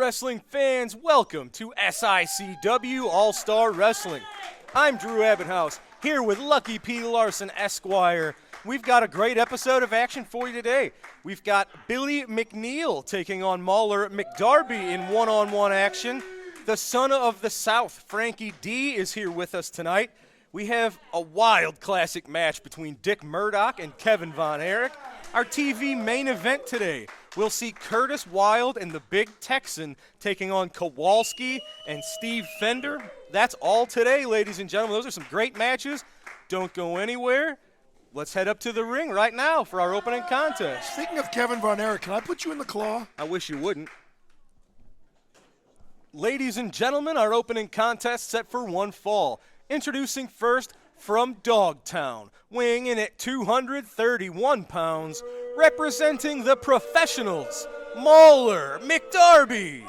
wrestling fans, welcome to Sicw All-Star Wrestling. I'm Drew Abbenhouse, here with Lucky P. Larson, Esquire. We've got a great episode of action for you today. We've got Billy Mcneil taking on Mauler McDarby in one-on-one action. The son of the South, Frankie D, is here with us tonight. We have a wild classic match between Dick Murdock and Kevin Von Erich. Our TV main event today, we'll see Curtis Wilde and the Big Texan taking on Kowalski and Steve Fender. That's all today, ladies and gentlemen. Those are some great matches. Don't go anywhere. Let's head up to the ring right now for our opening contest. Speaking of Kevin Von Erich, can I put you in the claw? I wish you wouldn't. Ladies and gentlemen, our opening contest set for one fall. Introducing first from Dogtown, weighing in at 231 pounds, representing the professionals, Mauler McDarby.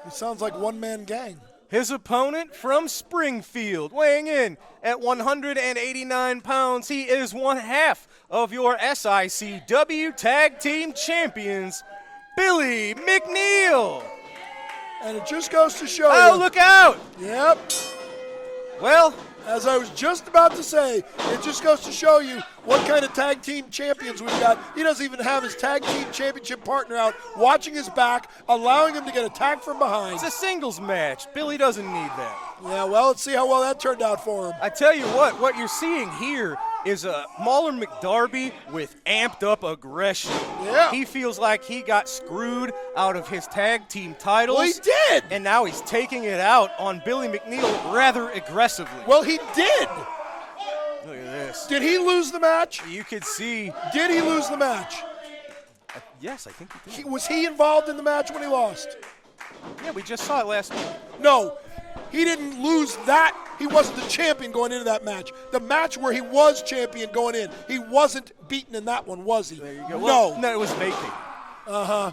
He sounds like one-man gang. His opponent from Springfield, weighing in at 189 pounds, he is one half of your Sicw Tag Team Champions, Billy Mcneil. And it just goes to show you. Oh, look out! Yep. Well, as I was just about to say, it just goes to show you what kind of tag team champions we've got. He doesn't even have his tag team championship partner out, watching his back, allowing him to get attacked from behind. It's a singles match. Billy doesn't need that. Yeah, well, let's see how well that turned out for him. I tell you what you're seeing here is a Mauler McDarby with amped up aggression. Yeah. He feels like he got screwed out of his tag team titles. Well, he did. And now he's taking it out on Billy Mcneil rather aggressively. Well, he did. Look at this. Did he lose the match? You could see. Did he lose the match? Yes, I think he did. Was he involved in the match when he lost? Yeah, we just saw it last week. No. He didn't lose that. He wasn't the champion going into that match. The match where he was champion going in, he wasn't beaten in that one, was he? There you go. No. No, it was vacated. Uh-huh.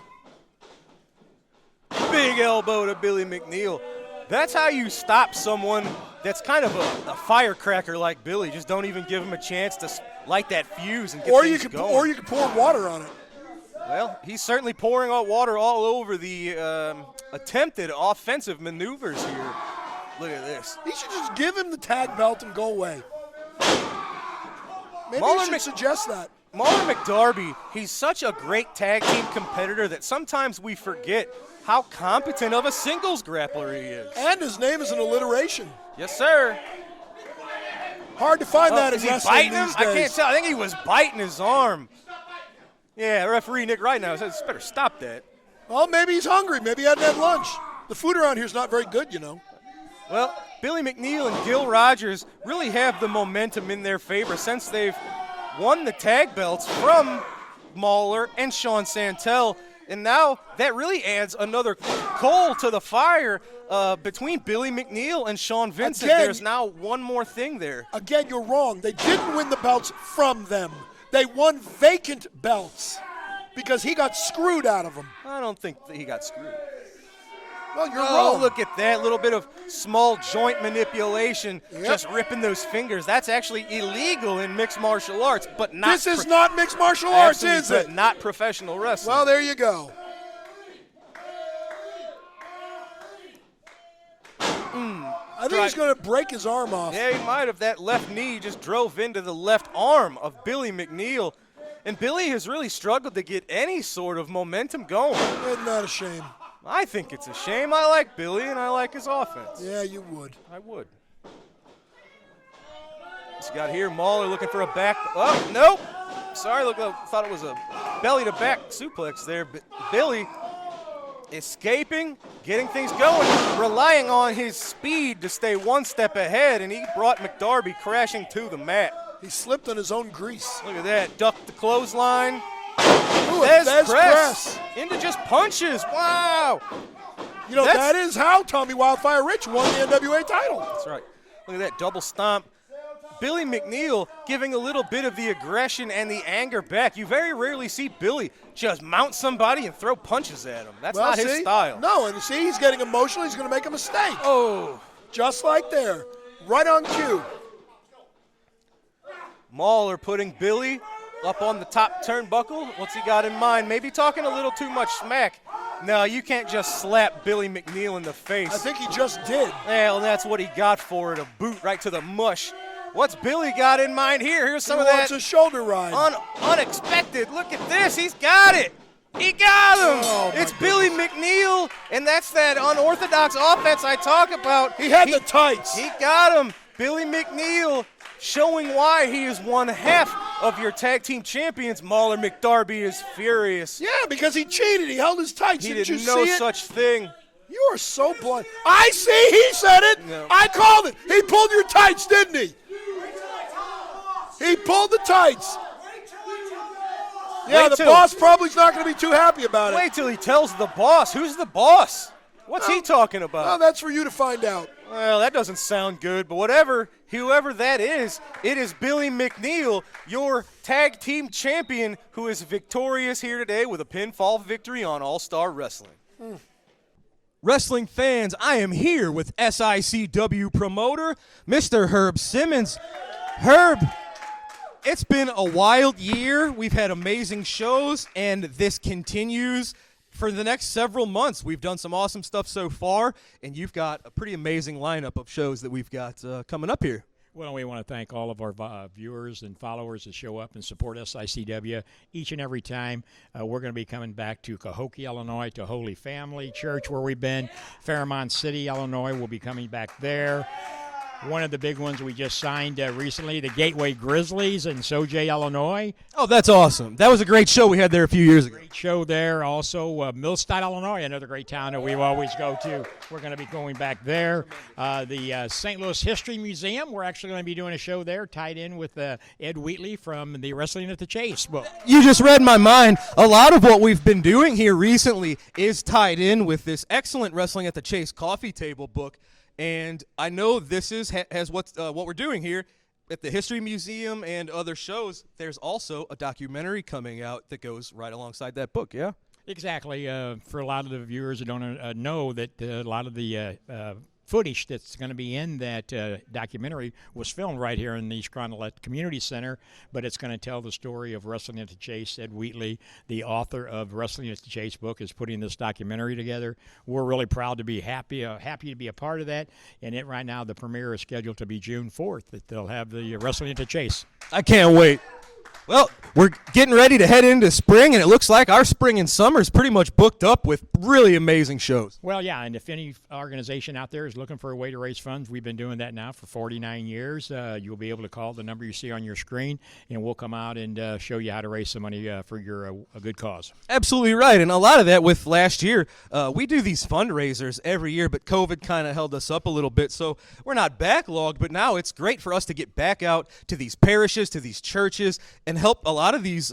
Big elbow to Billy Mcneil. That's how you stop someone that's kind of a firecracker like Billy. Just don't even give him a chance to light that fuse and get things going. Or you could pour water on it. Well, he's certainly pouring out water all over the attempted offensive maneuvers here. Look at this. He should just give him the tag belt and go away. Maybe Mauler you should suggest that. Mauler McDarby, he's such a great tag team competitor that sometimes we forget how competent of a singles grappler he is. And his name is an alliteration. Yes, sir. Hard to find that in wrestling these days. I can't tell. I think he was biting his arm. Yeah, referee Nick right now says, better stop that. Well, maybe he's hungry. Maybe he hadn't had lunch. The food around here is not very good, you know. Well, Billy Mcneil and Gil Rogers really have the momentum in their favor since they've won the tag belts from Mauler and Sean Santel. And now that really adds another coal to the fire between Billy Mcneil and Sean Vincent. Again, there's now one more thing there. Again, you're wrong. They didn't win the belts from them. They won vacant belts because he got screwed out of them. I don't think that he got screwed. Well, you're wrong. wrong. Look at that little bit of small joint manipulation, just ripping those fingers. That's actually illegal in mixed martial arts, but not. This is not mixed martial arts, is it? Not professional wrestling. Well, there you go. I think he's going to break his arm off. Yeah, he might have. That left knee just drove into the left arm of Billy Mcneil. And Billy has really struggled to get any sort of momentum going. Isn't that a shame? I think it's a shame. I like Billy, and I like his offense. Yeah, you would. I would. What's he got here? Mauler looking for a back. Oh, nope. Sorry, look, I thought it was a belly-to-back suplex there. But Billy escaping, getting things going, relying on his speed to stay one step ahead, and he brought McDarby crashing to the mat. He slipped on his own grease. Look at that. Ducked the clothesline. Ooh, Fez press. Into just punches. Wow. You know, that is how Tommy Wildfire Rich won the NWA title. That's right. Look at that double stomp. Billy Mcneil giving a little bit of the aggression and the anger back. You very rarely see Billy just mount somebody and throw punches at him. That's not his style. No, and see, he's getting emotional. He's going to make a mistake. Oh. Just like there. Right on cue. Mauler putting Billy up on the top turnbuckle. What's he got in mind? Maybe talking a little too much smack. No, you can't just slap Billy Mcneil in the face. I think he just did. Well, and that's what he got for it, a boot right to the mush. What's Billy got in mind here? Here's some of that. It's a shoulder ride. Unexpected. Look at this. He's got it. He got him. Oh, it's Billy Mcneil, and that's that unorthodox offense I talk about. He had the tights. He got him. Billy Mcneil showing why he is one half of your tag team champions. Mauler McDarby is furious. Yeah, because he cheated. He held his tights. He Didn't did you no see it? such thing. You are so blind. I see. He said it. No. I called it. He pulled your tights, didn't he? He pulled the tights. Yeah, the boss probably is not going to be too happy about it. Wait till he tells the boss. Who's the boss? What's he talking about? Well, that's for you to find out. Well, that doesn't sound good, but whatever, whoever that is, it is Billy Mcneil, your tag team champion, who is victorious here today with a pinfall victory on All-Star Wrestling. Wrestling fans, I am here with SICW promoter, Mr. Herb Simmons. Herb, it's been a wild year. We've had amazing shows, and this continues for the next several months. We've done some awesome stuff so far, and you've got a pretty amazing lineup of shows that we've got coming up here. Well, we want to thank all of our viewers and followers that show up and support SICW each and every time. We're going to be coming back to Kowalski, Illinois, to Holy Family Church, where we've been. Fairmont City, Illinois, we'll be coming back there. One of the big ones we just signed recently, the Gateway Grizzlies in Sicw, Illinois. Oh, that's awesome. That was a great show we had there a few years ago. Great show there. Also, Millstadt, Illinois, another great town that we always go to. We're going to be going back there. The St. Louis History Museum, we're actually going to be doing a show there tied in with Ed Wheatley from the Wrestling at the Chase book. You just read my mind. A lot of what we've been doing here recently is tied in with this excellent Wrestling at the Chase coffee table book. And I know this has what we're doing here at the History Museum and other shows. There's also a documentary coming out that goes right alongside that book, yeah? Exactly. For a lot of the viewers that don't know that a lot of the footage that's going to be in that documentary was filmed right here in the East Cronolette Community Center, but it's going to tell the story of Wrestling at the Chase. Ed Wheatley, the author of Wrestling at the Chase book, is putting this documentary together. We're really proud to be happy to be a part of that, and right now the premiere is scheduled to be June 4th, that they'll have the Wrestling at the Chase. I can't wait. Well, we're getting ready to head into spring, and it looks like our spring and summer is pretty much booked up with really amazing shows. Well, yeah, and if any organization out there is looking for a way to raise funds, we've been doing that now for 49 years. You'll be able to call the number you see on your screen, and we'll come out and show you how to raise some money for a good cause. Absolutely right, and a lot of that with last year. We do these fundraisers every year, but COVID kind of held us up a little bit, so we're not backlogged, but now it's great for us to get back out to these parishes, to these churches, and help a lot of these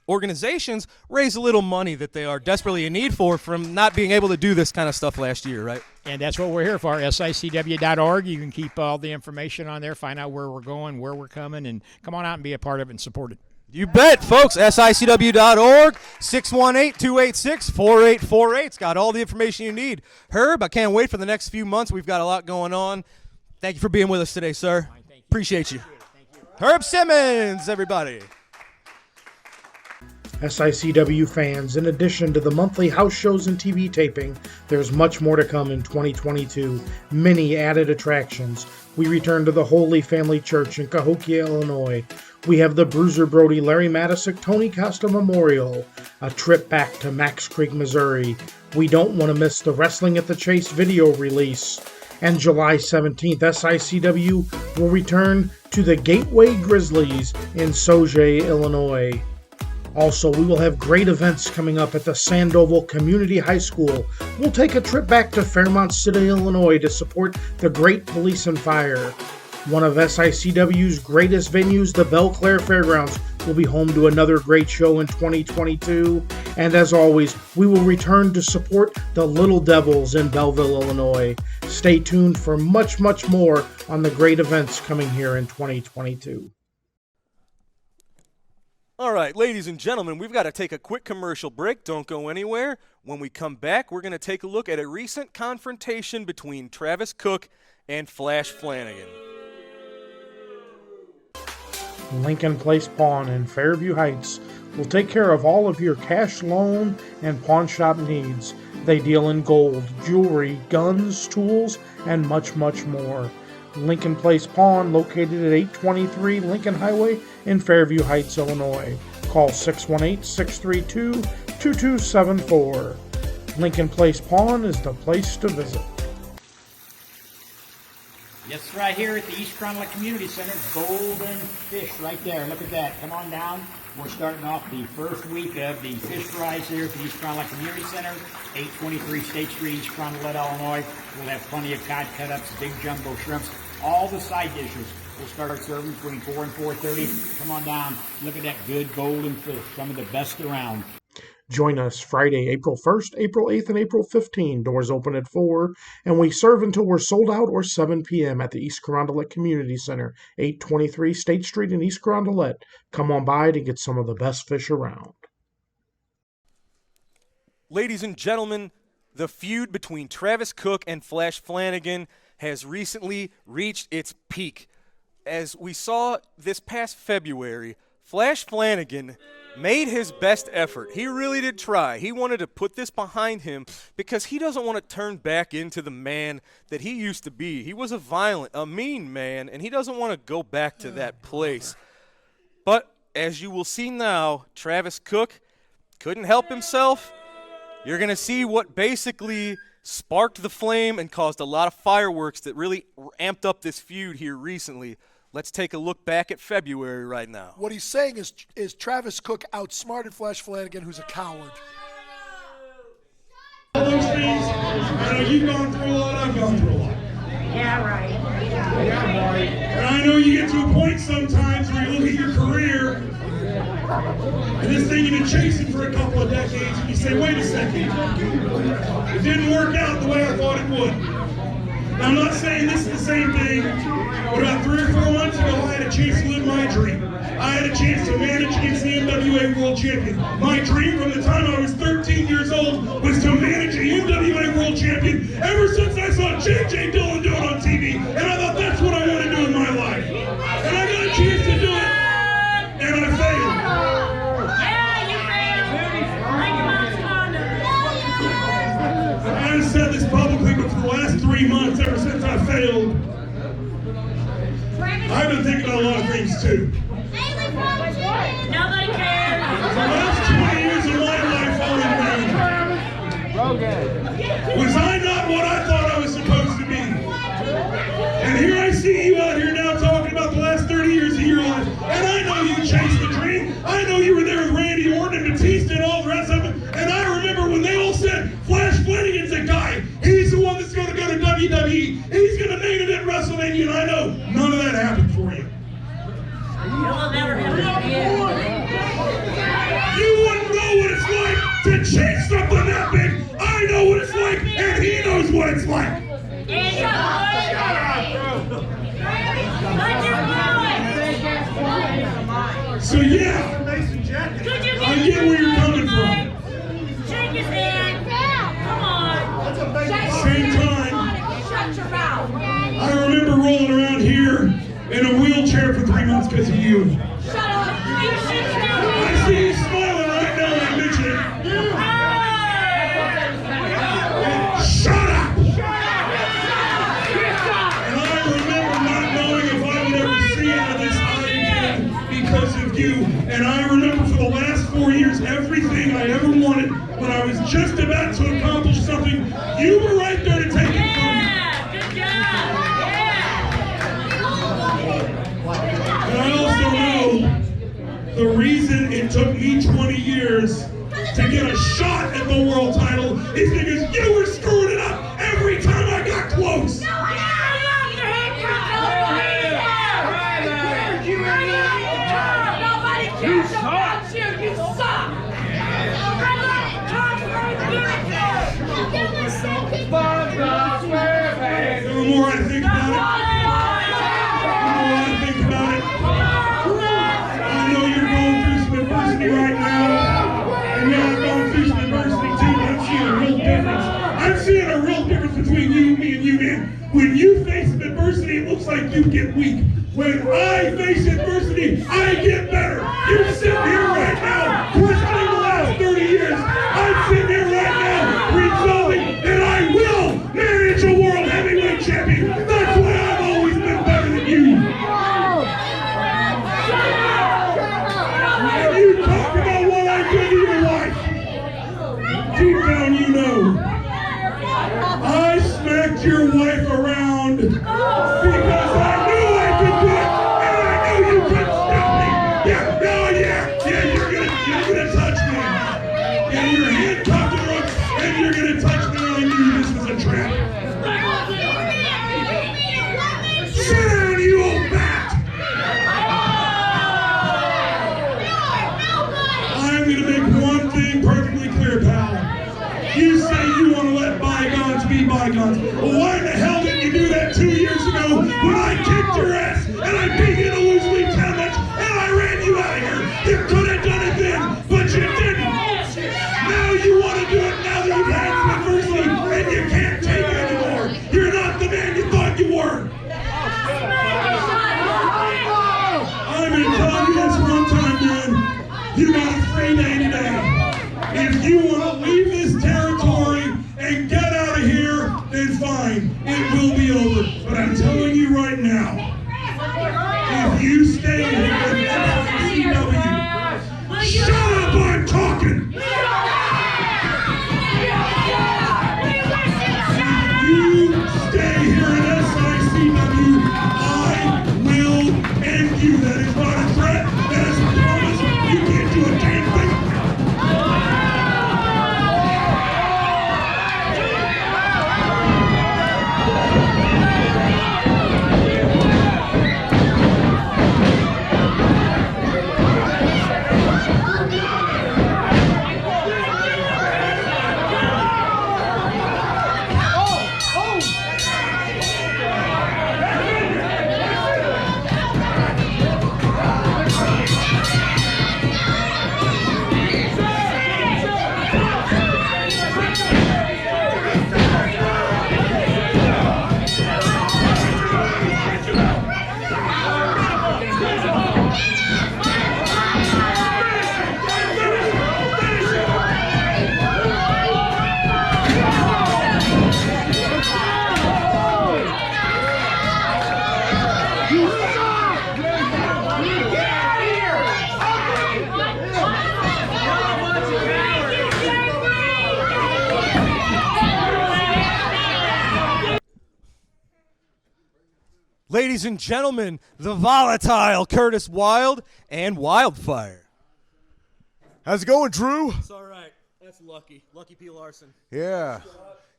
organizations raise a little money that they are desperately in need for from not being able to do this kind of stuff last year, right? And that's what we're here for, sicw.org. You can keep all the information on there, find out where we're going, where we're coming, and come on out and be a part of it and support it. You bet, folks. SICW.org, 618-286-4848. It's got all the information you need. Herb, I can't wait for the next few months. We've got a lot going on. Thank you for being with us today, sir. Appreciate you. Herb Simmons, everybody. SICW fans, in addition to the monthly house shows and TV taping, there's much more to come in 2022. Many added attractions. We return to the Holy Family Church in Kowalski, Illinois. We have the Bruiser Brody Larry Matisic Tony Costa Memorial. A trip back to Max Creek, Missouri. We don't want to miss the Wrestling at the Chase video release. And July 17th, SICW will return to the Gateway Grizzlies in Sicw, Illinois. Also, we will have great events coming up at the Sandoval Community High School. We'll take a trip back to Fairmont City, Illinois to support the great police and fire. One of SICW's greatest venues, the Belle Claire Fairgrounds, will be home to another great show in 2022. And as always, we will return to support the Little Devils in Belleville, Illinois. Stay tuned for much, much more on the great events coming here in 2022. All right, ladies and gentlemen, we've got to take a quick commercial break. Don't go anywhere. When we come back, we're going to take a look at a recent confrontation between Travis Cook and Flash Flanagan. Lincoln Place Pawn in Fairview Heights will take care of all of your cash, loan, and pawn shop needs. They deal in gold, jewelry, guns, tools, and much, much more. Lincoln Place Pawn, located at 823 Lincoln Highway in Fairview Heights, Illinois. Call 618-632-2274. Lincoln Place Pawn is the place to visit. Yes, right here at the East Cronolette Community Center, golden fish right there. Look at that. Come on down. We're starting off the first week of the fish fries here at the East Cronolette Community Center, 823 State Street, East Cronolette, Illinois. We'll have plenty of cod cut-ups, big jumbo shrimps, all the side dishes. We'll start serving between 4 and 4:30. Come on down. Look at that good golden fish, some of the best around. Join us Friday, April 1st, April 8th, and April 15th. Doors open at 4, and we serve until we're sold out or 7 p.m. at the East Carondelet Community Center, 823 State Street in East Carondelet. Come on by to get some of the best fish around. Ladies and gentlemen, the feud between Travis Cook and Flash Flanagan has recently reached its peak. As we saw this past February, Flash Flanagan made his best effort. He really did try. He wanted to put this behind him because he doesn't want to turn back into the man that he used to be. He was a violent, a mean man, and he doesn't want to go back to that place. But as you will see now, Travis Cook couldn't help himself. You're going to see what basically sparked the flame and caused a lot of fireworks that really amped up this feud here recently. Let's take a look back at February right now. What he's saying is Travis Cook outsmarted Flash Flanagan, who's a coward. All those things, I know you've gone through a lot, I've gone through a lot. Yeah, right. And I know you get to a point sometimes where you look at your career, and this thing you've been chasing for a couple of decades, and you say, wait a second, it didn't work out the way I thought it would. Now, I'm not saying this is the same thing, but about 3 or 4 months ago, I had a chance to live my dream. I had a chance to manage against the NWA World Champion. My dream from the time I was 13 years old was to manage a NWA World Champion ever since I saw J.J. Dillon do it on TV. And I thought that's what I want to do in my life. And I got a chance to do it, and I failed. I haven't said this publicly, but for the last 3 months, ever since I failed, I've been thinking about a lot of things too. Nobody cares. The last 20 years of my life all in vain. Was I not what I thought I was supposed to be? And here I see you out here now talking about the last 30 years of your life. And I know you chased the dream. I know you were there with Randy Orton and Batista and all the rest of it. And I remember when they all said, Flash Flanagan's a guy. He's the one that's going to go to WWE. He's going to main event WrestleMania. And I know none of that happened for you. You'll never have it again. You wouldn't know what it's like to chase something that big. I know what it's like, and he knows what it's like. And you're So yeah, I get where you're coming from. Shake his hand. Come on. Same time, Shut your mouth. I remember rolling around here in a wheelchair for 3 months because of you. Shut up. You should know. I see you smiling right now when I mention it. Shut up! And I remember not knowing if I would ever see out of this eye again because of you. And I remember for the last 4 years, everything I ever wanted, when I was just about to accomplish something, you were right there to take it from me. Yeah, good job. Yeah. And I also know the reason it took me 20 years to get a shot at the world title is because you were screwing it up every time I got close. Nobody cares about you. You suck. The more I think about it, I know you're going through some adversity right now. And yeah, I've gone through some adversity too, but I'm seeing a real difference. I'm seeing a real difference between you, me, and you, man. When you face some adversity, it looks like you get weak. When I face adversity, I get better. You're sitting here right now, questioning the last 30 years. I'm sitting here right now, resolving that I will manage a world heavyweight champion. That's why I've always been better than you. And you talk about what I did to your wife. Deep down, you know. I smacked your wife around because I knew I could do it, and I knew you couldn't stop me. Yeah, you're gonna touch me. Yeah, your hand cocked and rough, and you're gonna touch me, and I knew this was a trap. Sit down, you old bat. I'm gonna make one thing perfectly clear, pal. You say you want to let bygones be bygones. Well, why in the hell didn't you do that 2 years ago when I kicked your ass and I beat you in a loose league tournament and I ran you out of here? You could have done it then, but you didn't. Now you want to do it now that you've had some adversity and you can't take it anymore. You're not the man you thought you were. I'm going to tell you this one time, man. You got a free day today. If you want to leave this territory and get out of here, then fine, it will be over. But I'm telling you right now, if you stay here with SICW, shut up, I'm talking! If you stay here at SICW, I will end you. That is not a threat, that is a promise. You can't do a damn thing. Ladies and gentlemen, the volatile Curtis Wilde and Wildfire. How's it going, Drew? It's all right. That's Lucky. Lucky P. Larson. Yeah,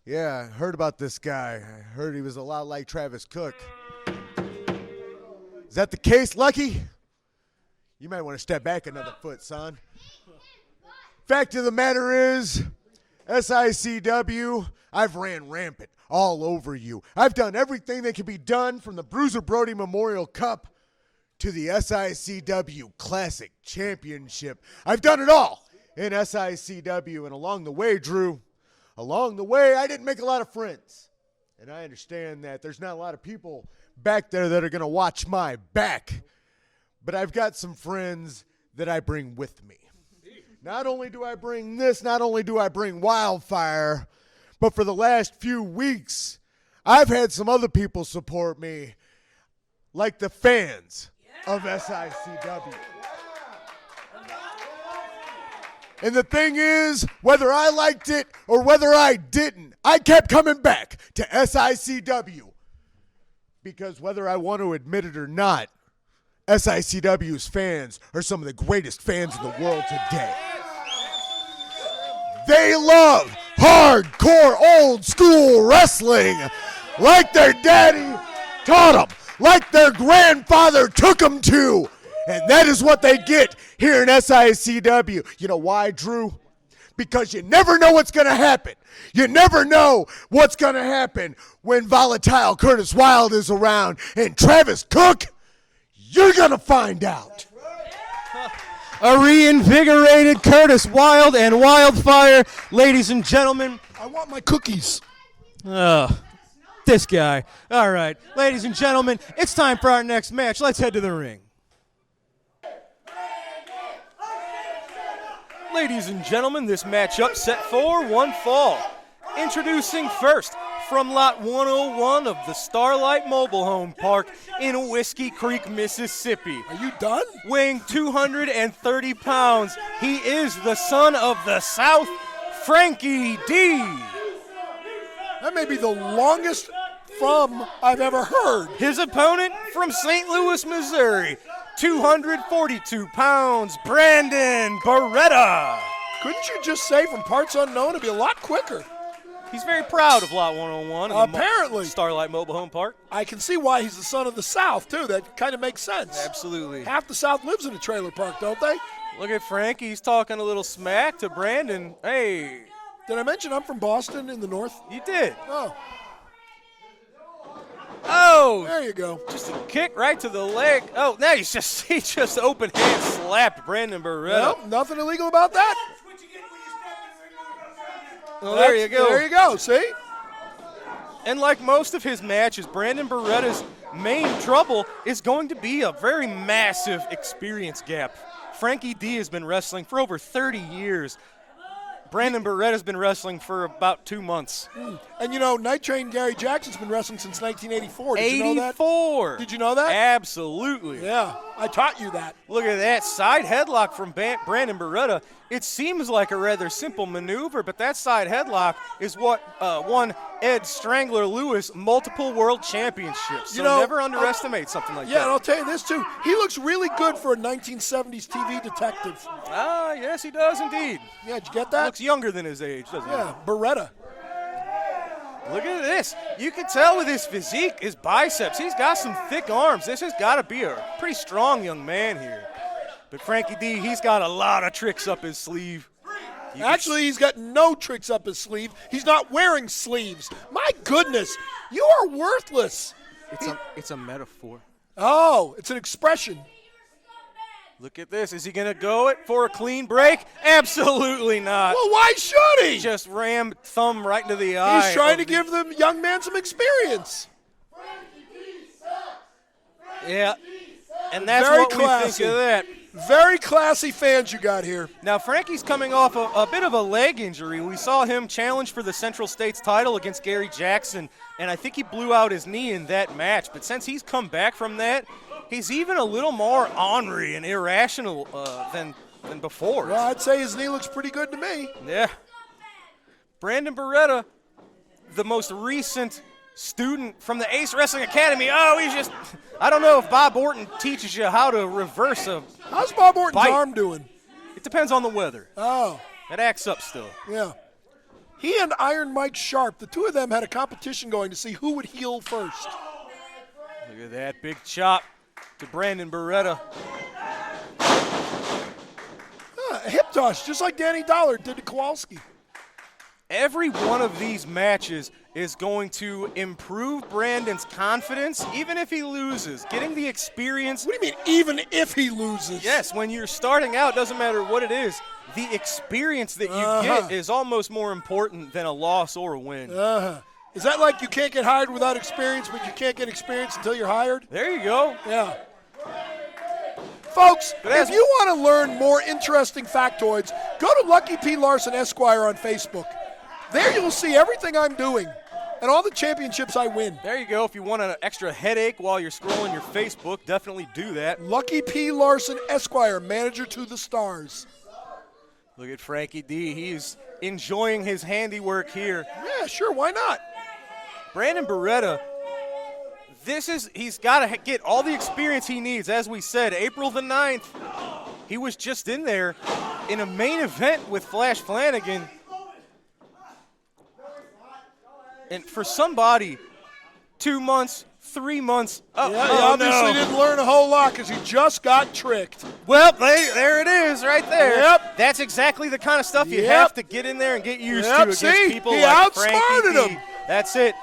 I heard about this guy. I heard he was a lot like Travis Cook. Is that the case, Lucky? You might want to step back another foot, son. Fact of the matter is, SICW, I've ran rampant all over you. I've done everything that can be done, from the Bruiser Brody Memorial Cup to the SICW Classic Championship. I've done it all in SICW, and along the way, Drew, I didn't make a lot of friends. And I understand that there's not a lot of people back there that are going to watch my back. But I've got some friends that I bring with me. Not only do I bring this, not only do I bring Wildfire, but for the last few weeks, I've had some other people support me, like the fans of SICW. And the thing is, whether I liked it or whether I didn't, I kept coming back to SICW. Because whether I want to admit it or not, SICW's fans are some of the greatest fans in the world today. They love hardcore old school wrestling like their daddy taught them, like their grandfather took them to. And that is what they get here in SICW. You know why, Drew? Because you never know what's going to happen. You never know what's going to happen when volatile Curtis Wilde is around. And Travis Cook, you're going to find out. A reinvigorated Curtis Wilde and Wildfire, ladies and gentlemen. I want my cookies. This this guy. All right, ladies and gentlemen, it's time for our next match. Let's head to the ring. Ladies and gentlemen, this matchup set for one fall. Introducing first, from Lot 101 of the Starlight Mobile Home Park in Whiskey Creek, Mississippi. Are you done? Weighing 230 pounds, he is the son of the South, Frankie D. That may be the longest from I've ever heard. His opponent from St. Louis, Missouri, 242 pounds, Brandon Beretta. Couldn't you just say from parts unknown it'd be a lot quicker? He's very proud of Lot 101. Apparently. Starlight Mobile Home Park. I can see why he's the son of the South, too. That kind of makes sense. Absolutely. Half the South lives in a trailer park, don't they? Look at Frankie. He's talking a little smack to Brandon. Hey. Did I mention I'm from Boston in the north? You did. Oh. Oh. There you go. Just a kick right to the leg. Oh, now he just open hand slapped Brandon Beretta. Well, nothing illegal about that. Well, there you go. There you go, see? And like most of his matches, Brandon Beretta's main trouble is going to be a very massive experience gap. Frankie D has been wrestling for over 30 years. Brandon Beretta's been wrestling for about 2 months. And you know, Night Train Gary Jackson's been wrestling since 1984. Did you know that? 84. Did you know that? Absolutely. Yeah, I taught you that. Look at that side headlock from Brandon Beretta. It seems like a rather simple maneuver, but that side headlock is what won Ed Strangler Lewis multiple world championships. So You know, never underestimate something like Yeah, that. and I'll tell you this, too. He looks really good for a 1970s TV detective. Ah, yes, he does indeed. Yeah, did you get that? Looks younger than his age, doesn't Yeah, Beretta. he? Look at this. You can tell with his physique, his biceps, he's got some thick arms. This has got to be a pretty strong young man here. But Frankie D, he's got a lot of tricks up his sleeve. Actually, he's got no tricks up his sleeve. He's not wearing sleeves. My goodness, you are worthless. It's a metaphor. Oh, it's an expression. Look at this. Is he going to go it for a clean break? Absolutely not. Well, why should he? Just rammed thumb right into the eye. He's trying to give the young man some experience. Yeah, and that's Very what classy. we think of that. Very classy fans you got here. Now, Frankie's coming off a bit of a leg injury. We saw him challenge for the Central States title against Gary Jackson, and I think he blew out his knee in that match. But since he's come back from that, he's even a little more ornery and irrational than before. Well, I'd say his knee looks pretty good to me. Yeah. Brandon Beretta, the most recent student from the Ace Wrestling Academy. Oh, he's just, I don't know if Bob Orton teaches you how to reverse a How's Bob Orton's bite. arm doing? It depends on the weather. Oh, It acts up still. yeah. He and Iron Mike Sharp, the two of them had a competition going to see who would heal first. Look at that big chop to Brandon Beretta. A hip toss, just like Danny Dollar did to Kowalski. Every one of these matches is going to improve Brandon's confidence, even if he loses. Getting the experience. What do you mean, even if he loses? Yes, when you're starting out, doesn't matter what it is. The experience that you get is almost more important than a loss or a win. Is that like you can't get hired without experience, but you can't get experience until you're hired? There you go. Yeah. Folks, But as- if you want to learn more interesting factoids, go to Lucky P. Larson Esquire on Facebook. There you'll see everything I'm doing and all the championships I win. There you go. If you want an extra headache while you're scrolling your Facebook, definitely do that. Lucky P. Larson Esquire, manager to the stars. Look at Frankie D. He's enjoying his handiwork here. Yeah, sure, why not? Brandon Beretta, he's got to get all the experience he needs. As we said, April the 9th, he was just in there in a main event with Flash Flanagan. And for somebody, 2 months, 3 months. He obviously didn't learn a whole lot because he just got tricked. Well, there it is right there. Yep. That's exactly the kind of stuff you Yep. have to get in there and get used to Yep, against see? people He like outsmarted Frankie D. him. That's it.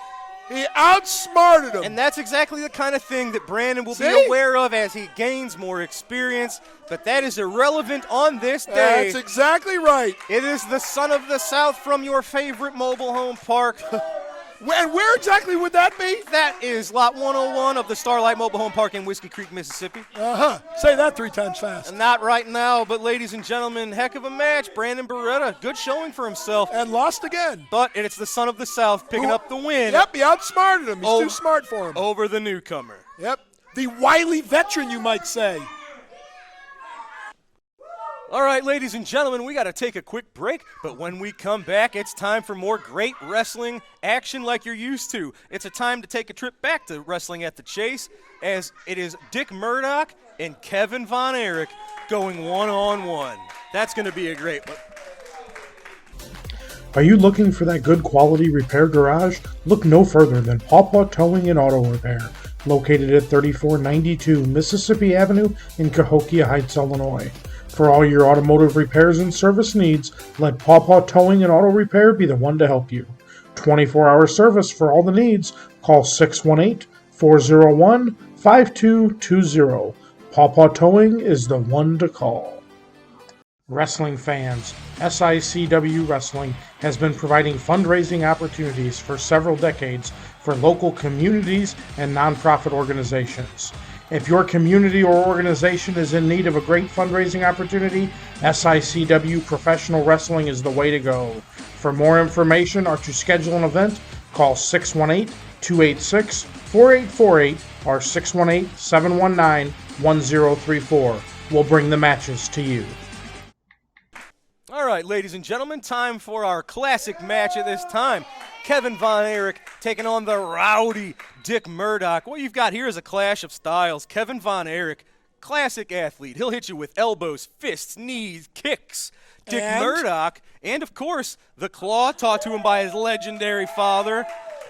He outsmarted him. And that's exactly the kind of thing that Brandon will See? be aware of as he gains more experience. But that is irrelevant on this day. That's exactly right. It is the son of the South from your favorite mobile home park. And where exactly would that be? That is lot 101 of the Starlight Mobile Home Park in Whiskey Creek, Mississippi. Say that 3 times fast. Not right now, but ladies and gentlemen, heck of a match. Brandon Beretta, good showing for himself. And lost again. But it's the son of the South picking up the win. Yep, he outsmarted him. He's too smart for him. Over the newcomer. Yep, the wily veteran, you might say. All right, ladies and gentlemen, we got to take a quick break, but when we come back, it's time for more great wrestling action like you're used to. It's a time to take a trip back to Wrestling at the Chase, as it is Dick Murdock and Kevin Von Erich going one-on-one. That's going to be a great one. Are you looking for that good quality repair garage? Look no further than Pawpaw Towing and Auto Repair, located at 3492 Mississippi Avenue in Cahokia Heights, Illinois. For all your automotive repairs and service needs, let Pawpaw Towing and Auto Repair be the one to help you. 24-hour service for all the needs. Call 618-401-5220. Pawpaw Towing is the one to call. Wrestling fans, Sicw Wrestling has been providing fundraising opportunities for several decades for local communities and nonprofit organizations. If your community or organization is in need of a great fundraising opportunity, Sicw Professional Wrestling is the way to go. For more information or to schedule an event, call 618-286-4848 or 618-719-1034. We'll bring the matches to you. All right, ladies and gentlemen, time for our classic match at this time. Kevin Von Erich taking on the rowdy Dick Murdock. What you've got here is a clash of styles. Kevin Von Erich, classic athlete. He'll hit you with elbows, fists, knees, kicks. Dick Murdock, and of course, the claw taught to him by his legendary father.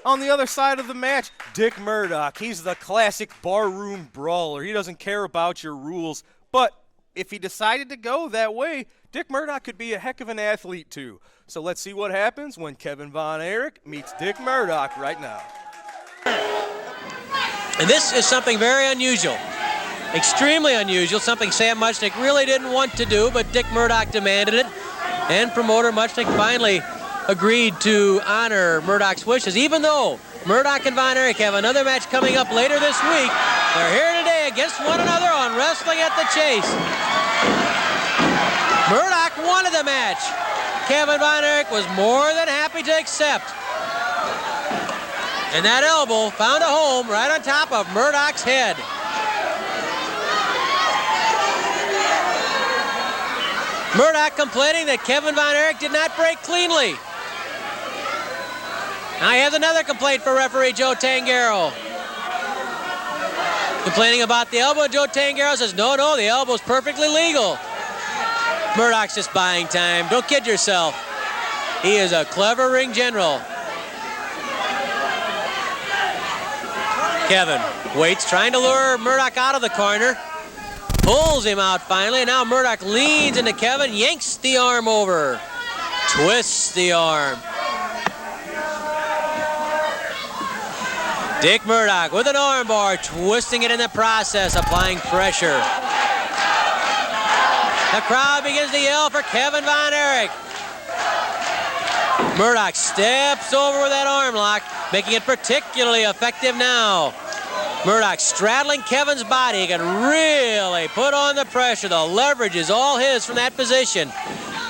On the other side of the match, Dick Murdock. He's the classic barroom brawler. He doesn't care about your rules, but if he decided to go that way, Dick Murdock could be a heck of an athlete too. So let's see what happens when Kevin Von Erich meets Dick Murdock right now. And this is something very unusual, extremely unusual, something Sam Muchnick really didn't want to do, but Dick Murdock demanded it, and promoter Muchnick finally agreed to honor Murdock's wishes, even though Murdock and Von Erich have another match coming up later this week. They're here today against one another on Wrestling at the Chase. Murdock wanted the match. Kevin Von Erich was more than happy to accept. And that elbow found a home right on top of Murdock's head. Murdock complaining that Kevin Von Erich did not break cleanly. Now he has another complaint for referee Joe Tangaro. Complaining about the elbow, Joe Tangaro says, no, the elbow's perfectly legal. Murdock's just buying time. Don't kid yourself. He is a clever ring general. Kevin waits, trying to lure Murdock out of the corner. Pulls him out finally, and now Murdock leans into Kevin, yanks the arm over. Twists the arm. Dick Murdock with an arm bar, twisting it in the process, applying pressure. The crowd begins to yell for Kevin Von Erich. Murdock steps over with that arm lock, making it particularly effective now. Murdock straddling Kevin's body. He can really put on the pressure. The leverage is all his from that position.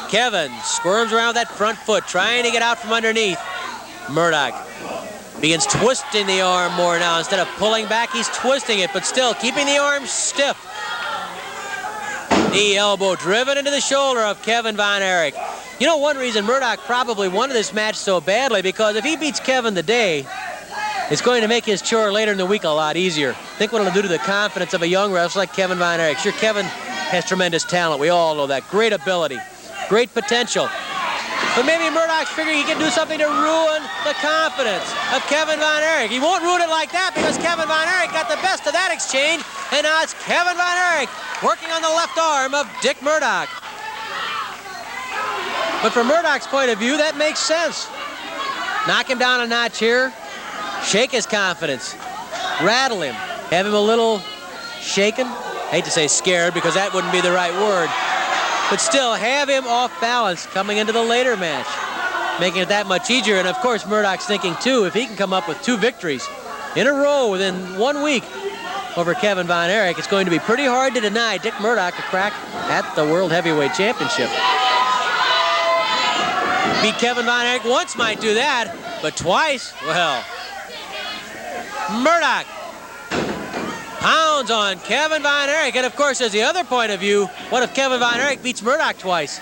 Kevin squirms around with that front foot, trying to get out from underneath. Murdock begins twisting the arm more now. Instead of pulling back, he's twisting it, but still keeping the arm stiff. Knee elbow driven into the shoulder of Kevin Von Erich. You know, one reason Murdock probably wanted this match so badly, because if he beats Kevin today, it's going to make his chore later in the week a lot easier. Think what it'll do to the confidence of a young wrestler like Kevin Von Erich. Sure, Kevin has tremendous talent. We all know that. Great ability, great potential. But maybe Murdock's figuring he can do something to ruin the confidence of Kevin Von Erich. He won't ruin it like that, because Kevin Von Erich got the best of that exchange, and now it's Kevin Von Erich working on the left arm of Dick Murdock. But from Murdock's point of view, that makes sense. Knock him down a notch here, shake his confidence, rattle him, have him a little shaken. I hate to say scared, because that wouldn't be the right word. But still, have him off balance coming into the later match. making it that much easier. And of course, Murdock's thinking too, if he can come up with 2 victories in a row within 1 week over Kevin Von Erich, it's going to be pretty hard to deny Dick Murdock a crack at the World Heavyweight Championship. Beat Kevin Von Erich once might do that, but twice, well. Murdock pounds on Kevin Von Erich, and of course, there's the other point of view. What if Kevin Von Erich beats Murdock twice?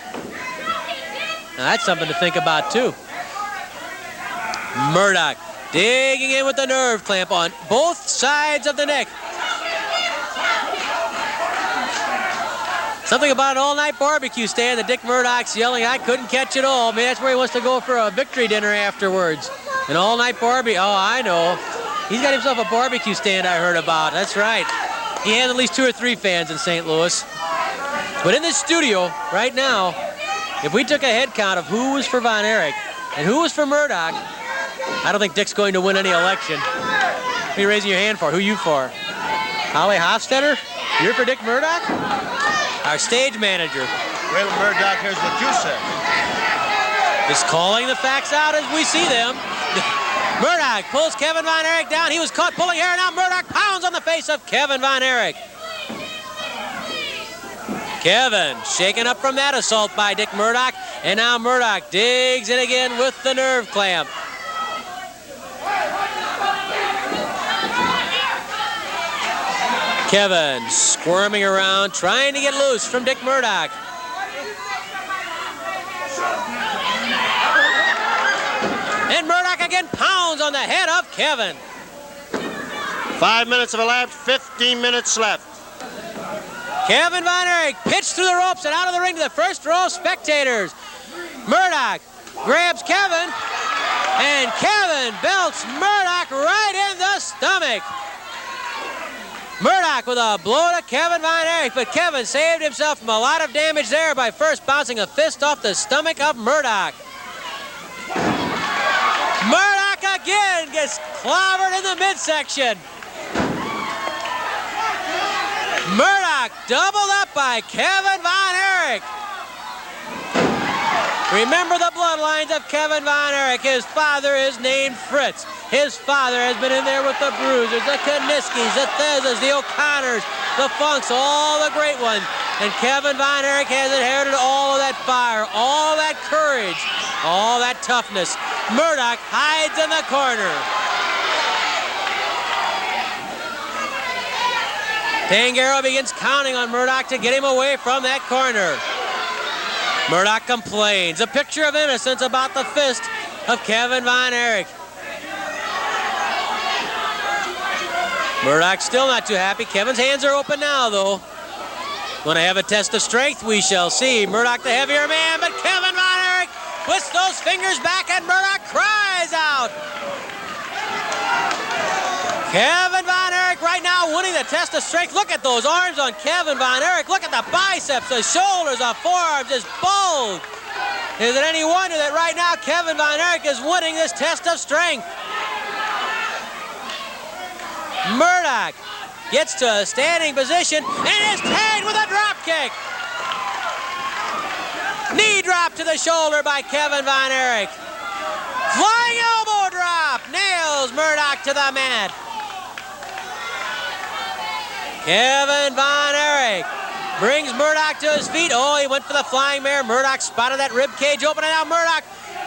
Now, that's something to think about, too. Murdock digging in with the nerve clamp on both sides of the neck. Something about an all-night barbecue stand that Dick Murdock's yelling, I couldn't catch it all. Maybe that's where he wants to go for a victory dinner afterwards. An all-night barbecue. Oh, I know. He's got himself a barbecue stand I heard about. That's right. He has at least 2 or 3 fans in St. Louis. But in this studio right now, if we took a head count of who was for Von Erich and who was for Murdock, I don't think Dick's going to win any election. What are you raising your hand for? Who you for? Holly Hofstetter? You're for Dick Murdock? Our stage manager. Well, Murdock, here's what you said. Just calling the facts out as we see them. Murdock pulls Kevin Von Erich down. He was caught pulling hair. Now Murdock pounds on the face of Kevin Von Erich. Kevin shaken up from that assault by Dick Murdock. And now Murdock digs in again with the nerve clamp. Kevin squirming around, trying to get loose from Dick Murdock. And Murdock again pounds on the head of Kevin. 5 minutes have elapsed, 15 minutes left. Kevin Von Erich pitched through the ropes and out of the ring to the first row of spectators. Murdock grabs Kevin, and Kevin belts Murdock right in the stomach. Murdock with a blow to Kevin Von Erich, but Kevin saved himself from a lot of damage there by first bouncing a fist off the stomach of Murdock. Murdock again gets clobbered in the midsection. Murdock doubled up by Kevin Von Erich. Remember the bloodlines of Kevin Von Erich. His father is named Fritz. His father has been in there with the Bruisers, the Kaniskis, the Thezas, the O'Connors, the Funks, all the great ones. And Kevin Von Erich has inherited all of that fire, all that courage, all that toughness. Murdock hides in the corner. Tangaro begins counting on Murdock to get him away from that corner. Murdock complains. A picture of innocence about the fist of Kevin Von Erich. Murdock's still not too happy. Kevin's hands are open now, though. Going to have a test of strength, we shall see. Murdock the heavier man, but Kevin Von Erich puts those fingers back and Murdock cries out. Kevin Von Erich right now winning the test of strength. Look at those arms on Kevin Von Erich. Look at the biceps, the shoulders, the forearms just bulge. Is it any wonder that right now Kevin Von Erich is winning this test of strength? Murdock gets to a standing position and is tagged with a drop kick. Knee drop to the shoulder by Kevin Von Erich. Flying elbow drop nails Murdock to the mat. Kevin Von Erich brings Murdock to his feet. Oh, he went for the flying mare. Murdock spotted that rib cage open, and now Murdock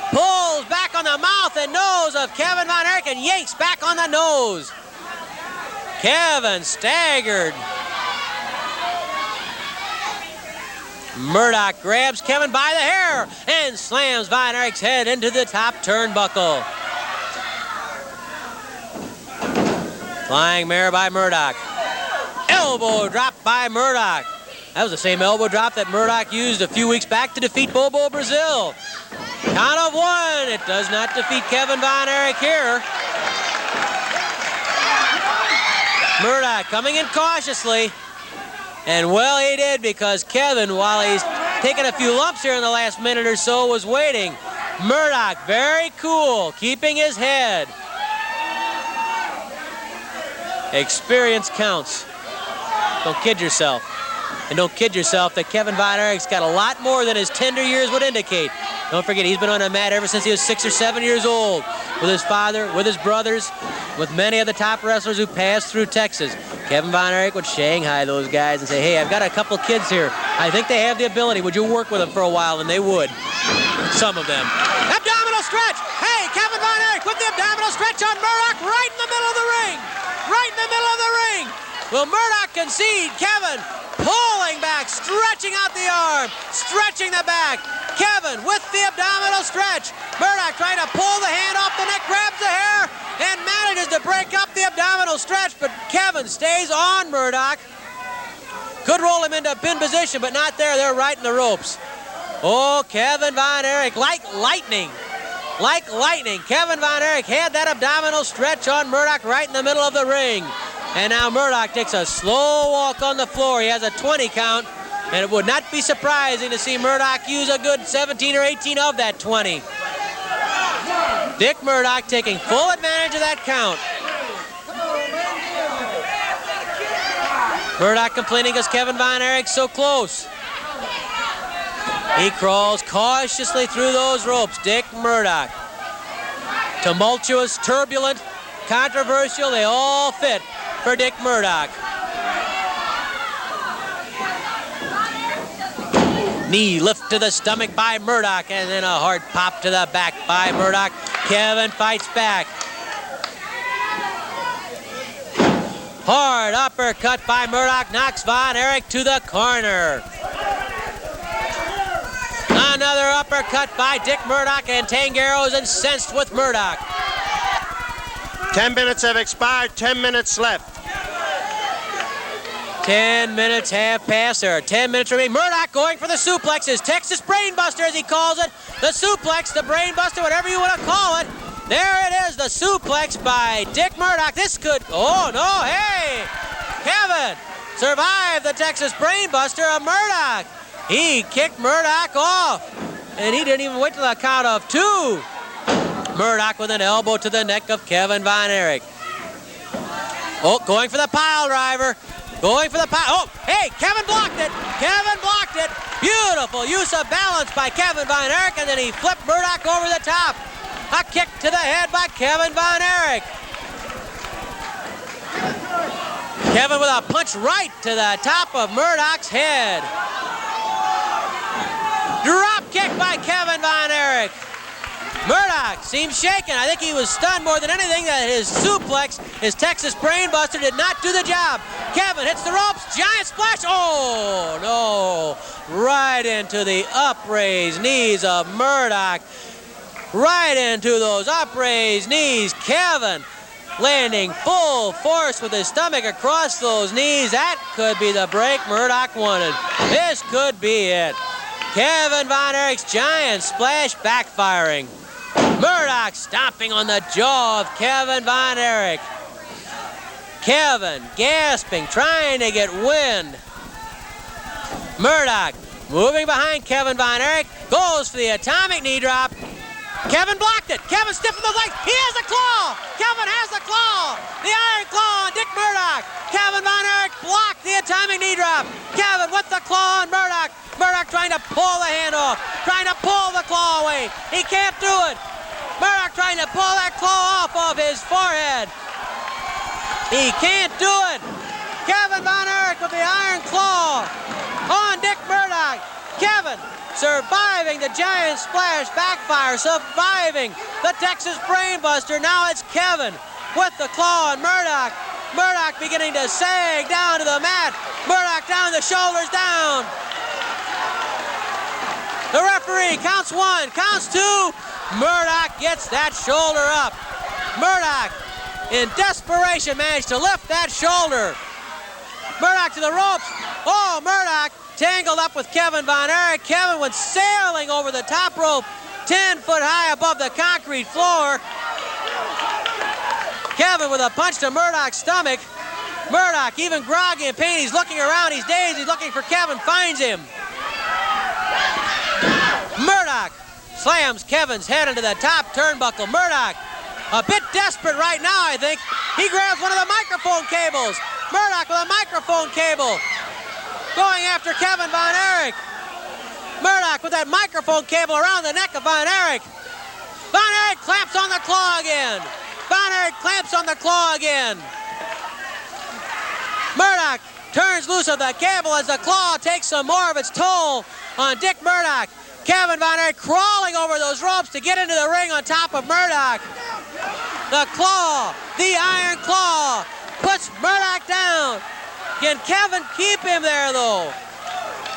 pulls back on the mouth and nose of Kevin Von Erich and yanks back on the nose. Kevin staggered. Murdock grabs Kevin by the hair and slams Von Erich's head into the top turnbuckle. Flying mare by Murdock. Elbow drop by Murdock. That was the same elbow drop that Murdock used a few weeks back to defeat Bobo Brazil. Count of one. It does not defeat Kevin Von Erich here. Murdock coming in cautiously. And well, he did, because Kevin, while he's taken a few lumps here in the last minute or so, was waiting. Murdock, very cool, keeping his head. Experience counts. Don't kid yourself. And don't kid yourself that Kevin Von Erich's got a lot more than his tender years would indicate. Don't forget, he's been on the mat ever since he was 6 or 7 years old, with his father, with his brothers, with many of the top wrestlers who passed through Texas. Kevin Von Erich would Shanghai those guys and say, hey, I've got a couple kids here. I think they have the ability. Would you work with them for a while? And they would. Some of them. Abdominal stretch. Hey, Kevin Von Erich with the abdominal stretch on Murdock right in the middle of the ring. Right in the middle of the ring. Will Murdock concede? Kevin pulling back, stretching out the arm, stretching the back. Kevin with the abdominal stretch. Murdock trying to pull the hand off the neck, grabs the hair, and manages to break up the abdominal stretch, but Kevin stays on Murdock. Could roll him into a pin position, but not there. They're right in the ropes. Oh, Kevin Von Erich, like lightning. Like lightning. Kevin Von Erich had that abdominal stretch on Murdock right in the middle of the ring. And now Murdock takes a slow walk on the floor. He has a 20 count, and it would not be surprising to see Murdock use a good 17 or 18 of that 20. Dick Murdock taking full advantage of that count. Murdock complaining because Kevin Von Erich's so close. He crawls cautiously through those ropes. Dick Murdock. Tumultuous, turbulent, controversial, they all fit for Dick Murdock. Knee lift to the stomach by Murdock, and then a hard pop to the back by Murdock. Kevin fights back. Hard uppercut by Murdock knocks Von Erich to the corner. Another uppercut by Dick Murdock, and Tangero's incensed with Murdock. 10 minutes have expired, 10 minutes left. 10 minutes have passed. There are 10 minutes remaining. Murdock going for the suplex, his Texas Brainbuster as he calls it. The suplex, the Brainbuster, whatever you want to call it. There it is, the suplex by Dick Murdock. This could, oh no, hey! Kevin survived the Texas Brainbuster of Murdock. He kicked Murdock off, and he didn't even wait till the count of 2. Murdock with an elbow to the neck of Kevin Von Erich. Oh, going for the pile driver. Going for the pile. Oh, hey, Kevin blocked it. Kevin blocked it. Beautiful use of balance by Kevin Von Erich, and then he flipped Murdock over the top. A kick to the head by Kevin Von Erich. Kevin with a punch right to the top of Murdock's head. Drop kick by Kevin Von Erich. Murdock seems shaken. I think he was stunned more than anything that his suplex, his Texas Brainbuster, did not do the job. Kevin hits the ropes, giant splash. Oh, no. Right into the upraised knees of Murdock. Right into those upraised knees. Kevin landing full force with his stomach across those knees. That could be the break Murdock wanted. This could be it. Kevin Von Erich's giant splash backfiring. Murdock stomping on the jaw of Kevin Von Erich. Kevin gasping, trying to get wind. Murdock moving behind Kevin Von Erich, goes for the atomic knee drop. Kevin blocked it. Kevin stiffened the legs. He has a claw. Kevin has a claw. The iron claw on Dick Murdock. Kevin Von Erich blocked the atomic knee drop. Kevin with the claw on Murdock. Murdock trying to pull the hand off. Trying to pull the claw away. He can't do it. Murdock trying to pull that claw off of his forehead. He can't do it. Kevin Von Erich with the iron claw on Dick Murdock. Kevin surviving the giant splash backfire, surviving the Texas Brainbuster. Now it's Kevin with the claw on Murdock. Murdock beginning to sag down to the mat. Murdock down, the shoulders down. The referee counts 1, counts 2. Murdock gets that shoulder up. Murdock, in desperation, managed to lift that shoulder. Murdock to the ropes. Oh, Murdock tangled up with Kevin Von Erich. Kevin went sailing over the top rope, 10 foot high above the concrete floor. Kevin with a punch to Murdock's stomach. Murdock, even groggy and pain, he's looking around, he's dazed, he's looking for Kevin, finds him. Murdock slams Kevin's head into the top turnbuckle. Murdock, a bit desperate right now, I think. He grabs one of the microphone cables. Murdock with a microphone cable. Going after Kevin Von Erich. Murdock with that microphone cable around the neck of Von Erich. Von Erich clamps on the claw again. Von Erich clamps on the claw again. Murdock turns loose of the cable as the claw takes some more of its toll on Dick Murdock. Kevin Von Erich crawling over those ropes to get into the ring on top of Murdock. The claw, the iron claw, puts Murdock down. Can Kevin keep him there, though?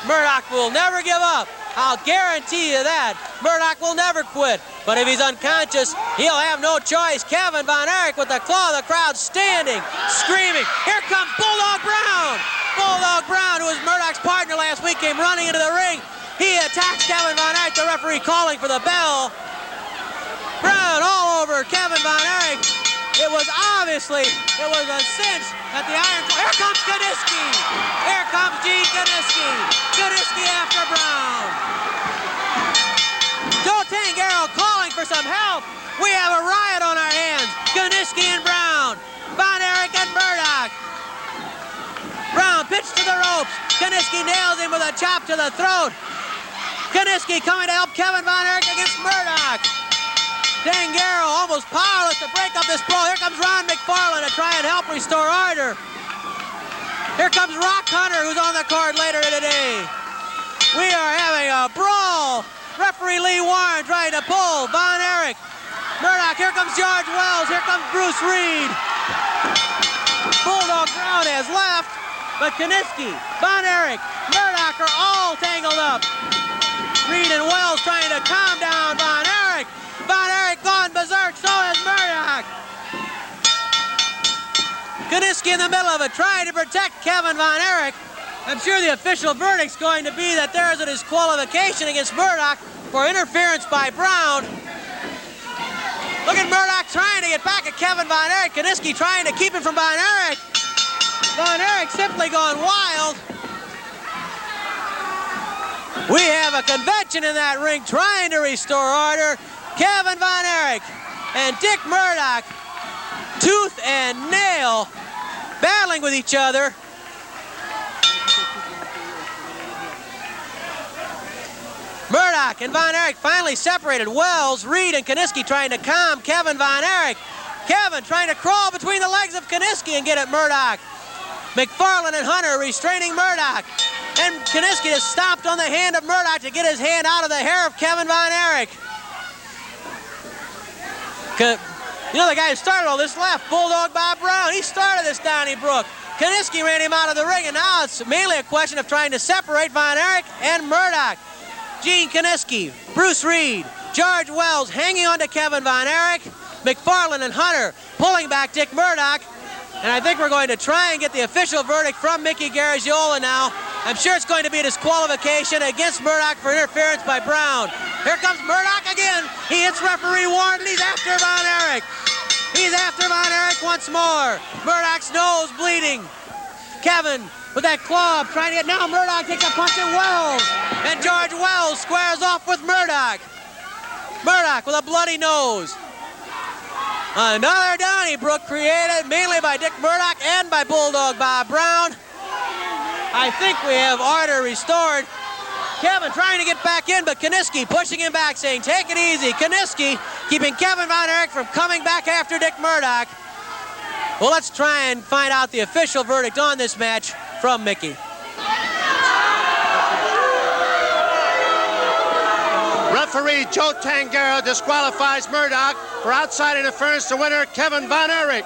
Murdock will never give up. I'll guarantee you that. Murdock will never quit. But if he's unconscious, he'll have no choice. Kevin Von Erich with the claw, the crowd standing, screaming. Here comes Bulldog Brown. Bulldog Brown, who was Murdock's partner last week, came running into the ring. He attacks Kevin Von Erich, the referee calling for the bell. Brown all over Kevin Von Erich. It was a cinch at the iron claw. Here comes Kowalski. Here comes Gene Kowalski. Kowalski after Brown. Joe Tangaro calling for some help. We have a riot on our hands. Kowalski and Brown. Von Erich and Murdock. Brown pitched to the ropes. Kowalski nails him with a chop to the throat. Kowalski coming to help Kevin Von Erich against Murdock. Tangaro almost powerless to break up this brawl. Here comes Ron McFarland to try and help restore order. Here comes Rock Hunter, who's on the card later today. We are having a brawl. Referee Lee Warren trying to pull Von Erich. Murdock, here comes George Wells. Here comes Bruce Reed. Bulldog Brown has left, but Kowalski, Von Erich, Murdock are all tangled up. Reed and Wells trying to calm down Von Erich. Von Erich gone berserk, so is Murdock. Kowalski in the middle of it, trying to protect Kevin Von Erich. I'm sure the official verdict's going to be that there is a disqualification against Murdock for interference by Brown. Look at Murdock trying to get back at Kevin Von Erich. Kowalski trying to keep him from Von Erich. Von Erich simply gone wild. We have a convention in that ring trying to restore order. Kevin Von Erich and Dick Murdock, tooth and nail, battling with each other. Murdock and Von Erich finally separated. Wells, Reed, and Kowalski trying to calm Kevin Von Erich. Kevin trying to crawl between the legs of Kowalski and get at Murdock. McFarland and Hunter restraining Murdock. And Kowalski has stomped on the hand of Murdock to get his hand out of the hair of Kevin Von Erich. You know the guy who started all this left, Bulldog Bob Brown. He started this Donnybrook. Kowalski ran him out of the ring, and now it's mainly a question of trying to separate Von Erich and Murdock. Gene Kowalski, Bruce Reed, George Wells hanging on to Kevin Von Erich, McFarland and Hunter pulling back Dick Murdock. And I think we're going to try and get the official verdict from Mickey Garagiola now. I'm sure it's going to be a disqualification against Murdock for interference by Brown. Here comes Murdock again. He hits referee Warren, and he's after Von Erich. He's after Von Erich once more. Murdock's nose bleeding. Kevin with that claw trying to get, now Murdock takes a punch at Wells. And George Wells squares off with Murdock. Murdock with a bloody nose. Another Donnybrook created mainly by Dick Murdock and by Bulldog Bob Brown. I think we have order restored. Kevin trying to get back in, but Kowalski pushing him back, saying, take it easy. Kowalski keeping Kevin Von Erich from coming back after Dick Murdock. Well, let's try and find out the official verdict on this match from Mickey. Referee Joe Tangaro disqualifies Murdock for outside interference. The winner, Kevin Von Erich.